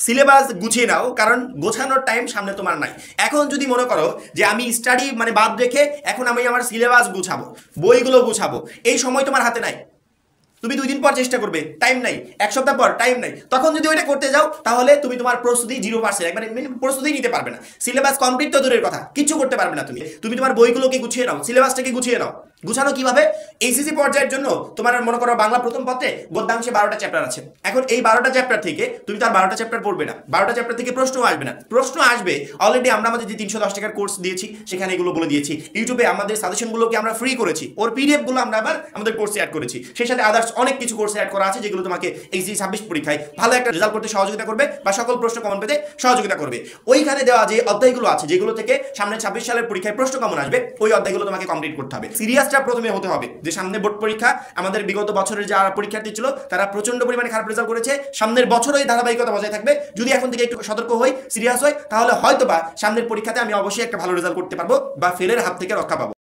Syllabus গুছিয়ে নাও, কারণ গোছানোর টাইম সামনে তোমার নাই। এখন যদি মনে করো যে আমি স্টাডি মানে বাদ রেখে এখন আমি আমার সিলেবাস গুছাবো, বইগুলো গুছাবো, এই সময় তোমার হাতে নাই। তুমি 2 দিন পর চেষ্টা করবে, টাইম নাই। 1 সপ্তাহ পর, টাইম নাই। তখন যদি ওইটা করতে যাও তাহলে তুমি তোমার প্রস্তুতি 0%, একবারে প্রস্তুতি নিতে পারবে না। সিলেবাস কমপ্লিট তো দূরের কথা, কিছু করতে পারবে না তুমি। তুমি তোমার বইগুলোকে গুছিয়ে নাও, সিলেবাসটাকে গুছিয়ে নাও। গুছানো কিভাবে? এইচএসসি পর্যায়ের জন্য তোমার মনে করো বাংলা প্রথম পত্রে গদ্যাংশে 12টা চ্যাপ্টার আছে। এখন এই 12টা চ্যাপ্টার থেকে তুমি তো আর 12টা চ্যাপ্টার পড়বে না, 12টা চ্যাপ্টার থেকে প্রশ্ন আসবে না। প্রশ্ন আসবে অলরেডি আমরা আমাদের যে 310 টাকার কোর্স দিয়েছি সেখানে এগুলো বলে দিয়েছি। ইউটিউবে আমাদের সাজেশনগুলোকে আমরা ফ্রি করেছি, ওর পিডিএফ গুলো আমরা আবার আমাদের কোর্সে অ্যাড করেছি। সেই সাথে আদার্স অনেক কিছু কোর্সে অ্যাড করা আছে যেগুলো তোমাকে এইচএসসি 26 পরীক্ষায় ভালো একটা রেজাল্ট করতে সহযোগিতা করবে বা সকল প্রশ্ন কমন পেতে সহযোগিতা করবে। ওইখানে দেওয়া যে অধ্যায়গুলো আছে যেগুলো থেকে সামনে 26 সালের পরীক্ষায় প্রশ্ন কমন আসবে, ওই অধ্যায়গুলো তোমাকে কমপ্লিট করতে হবে। সিরিয়াসটা প্রথমে হতে হবে যে সামনে বোর্ড পরীক্ষা, আমাদের বিগত বছরের যারা পরীক্ষার্থী ছিল তারা প্রচন্ড পরিমাণে খারাপ রেজাল্ট করেছে, সামনের বছরও এই ধারাবাহিকতা বজায় থাকবে। যদি এখন থেকে একটু সতর্ক হই, সিরিয়াস হই, তাহলে হয়তোবা সামনের পরীক্ষাতে আমি অবশ্যই একটা ভালো রেজাল্ট করতে পারবো বা ফেলের হাত থেকে রক্ষা পাবো।